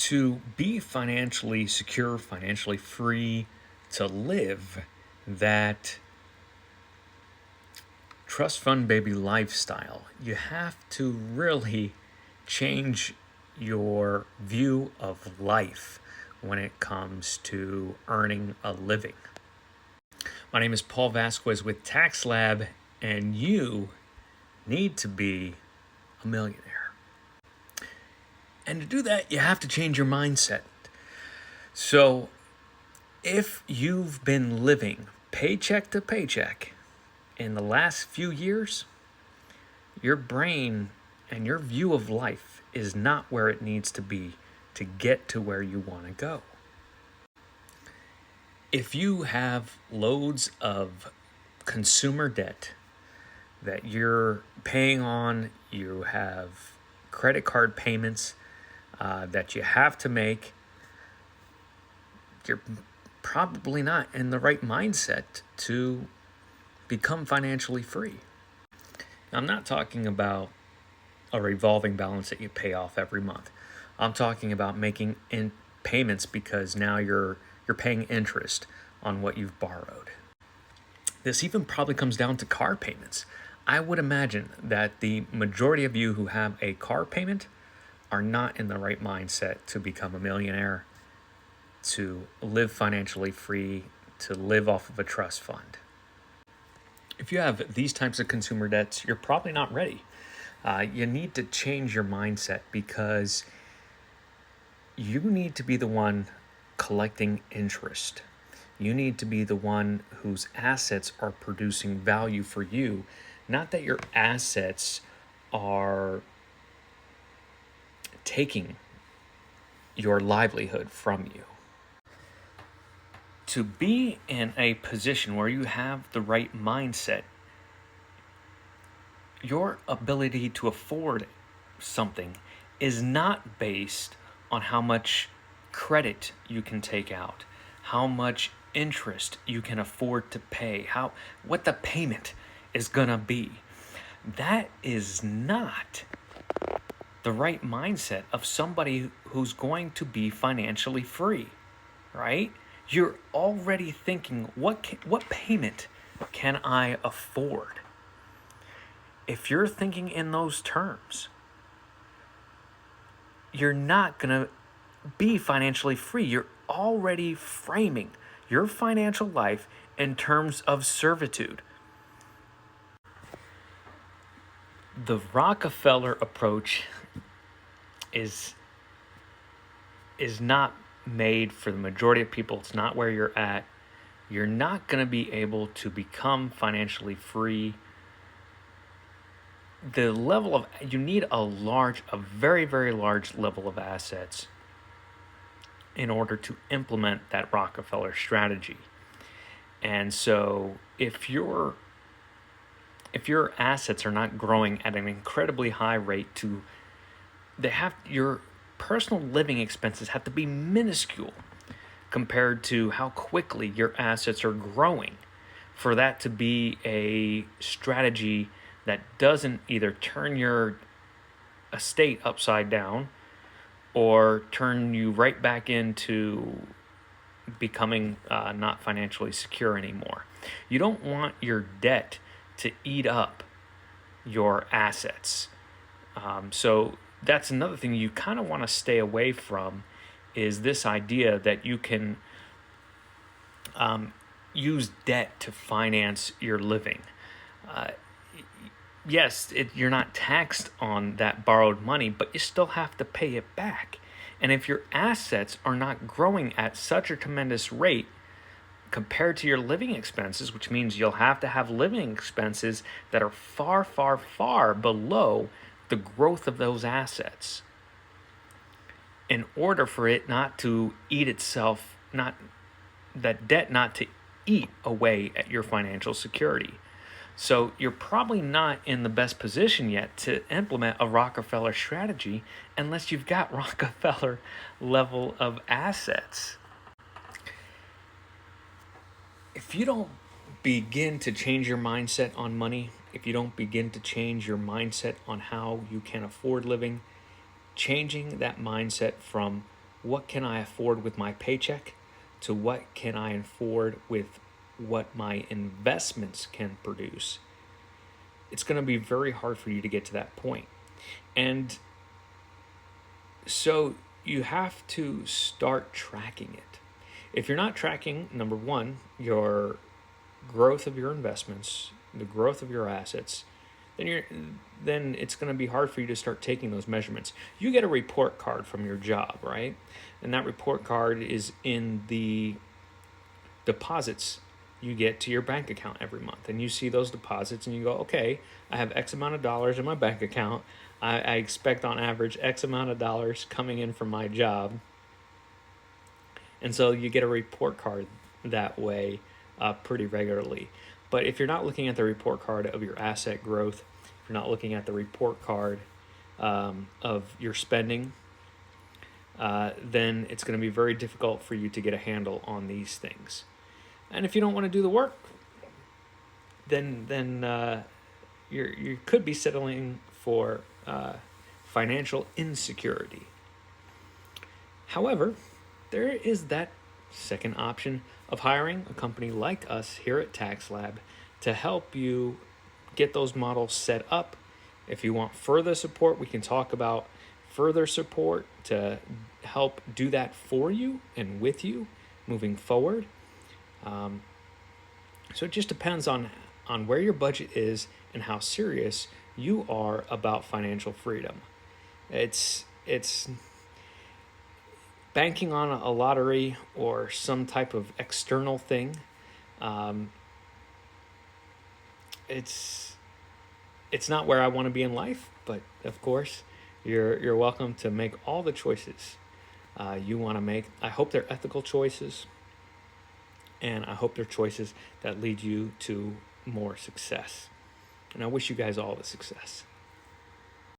To be financially secure, financially free, to live that trust fund baby lifestyle, you have to really change your view of life when it comes to earning a living. My name is Paul Vázquez with Tax Lab, and you need to be a millionaire. And to do that, you have to change your mindset. So, if you've been living paycheck to paycheck in the last few years, your brain and your view of life is not where it needs to be to get to where you want to go. If you have loads of consumer debt that you're paying on, you have credit card payments that you have to make, you're probably not in the right mindset to become financially free. Now, I'm not talking about a revolving balance that you pay off every month. I'm talking about making payments because now you're paying interest on what you've borrowed. This even probably comes down to car payments. I would imagine that the majority of you who have a car payment are not in the right mindset to become a millionaire, to live financially free, to live off of a trust fund. If you have these types of consumer debts, you're probably not ready. You need to change your mindset because you need to be the one collecting interest. You need to be the one whose assets are producing value for you, not that your assets are taking your livelihood from you. To be in a position where you have the right mindset, your ability to afford something is not based on how much credit you can take out, how much interest you can afford to pay, what the payment is gonna be. That is not the right mindset of somebody who's going to be financially free, right? You're already thinking, what payment can I afford? If you're thinking in those terms, you're not going to be financially free. You're already framing your financial life in terms of servitude. The Rockefeller approach is not made for the majority of people. It's not where you're at. You're not going to be able to become financially free. You need a very, very large level of assets in order to implement that Rockefeller strategy. And so if your assets are not growing at an incredibly high rate, your personal living expenses have to be minuscule compared to how quickly your assets are growing for that to be a strategy that doesn't either turn your estate upside down or turn you right back into becoming not financially secure anymore. You don't want your debt to eat up your assets. So that's another thing you kind of want to stay away from, is this idea that you can use debt to finance your living. Yes, you're not taxed on that borrowed money, but you still have to pay it back. And if your assets are not growing at such a tremendous rate compared to your living expenses, which means you'll have to have living expenses that are far, far, far below the growth of those assets in order for it not to eat itself, that debt not to eat away at your financial security. So you're probably not in the best position yet to implement a Rockefeller strategy unless you've got Rockefeller level of assets. If you don't begin to change your mindset on money, if you don't begin to change your mindset on how you can afford living, changing that mindset from what can I afford with my paycheck to what can I afford with what my investments can produce, it's going to be very hard for you to get to that point. And so you have to start tracking it. If you're not tracking, number one, your growth of your investments, the growth of your assets, then it's going to be hard for you to start taking those measurements. You get a report card from your job, right? And that report card is in the deposits you get to your bank account every month. And you see those deposits and you go, okay, I have X amount of dollars in my bank account. I expect on average X amount of dollars coming in from my job. And so you get a report card that way pretty regularly. But if you're not looking at the report card of your asset growth, if you're not looking at the report card of your spending, then it's going to be very difficult for you to get a handle on these things. And if you don't want to do the work, then you could be settling for financial insecurity. However, there is that second option of hiring a company like us here at Tax Lab to help you get those models set up. If you want further support, we can talk about further support to help do that for you and with you moving forward. So it just depends on where your budget is and how serious you are about financial freedom. It's banking on a lottery or some type of external thing. It's not where I want to be in life, but of course, you're welcome to make all the choices you want to make. I hope they're ethical choices, and I hope they're choices that lead you to more success. And I wish you guys all the success.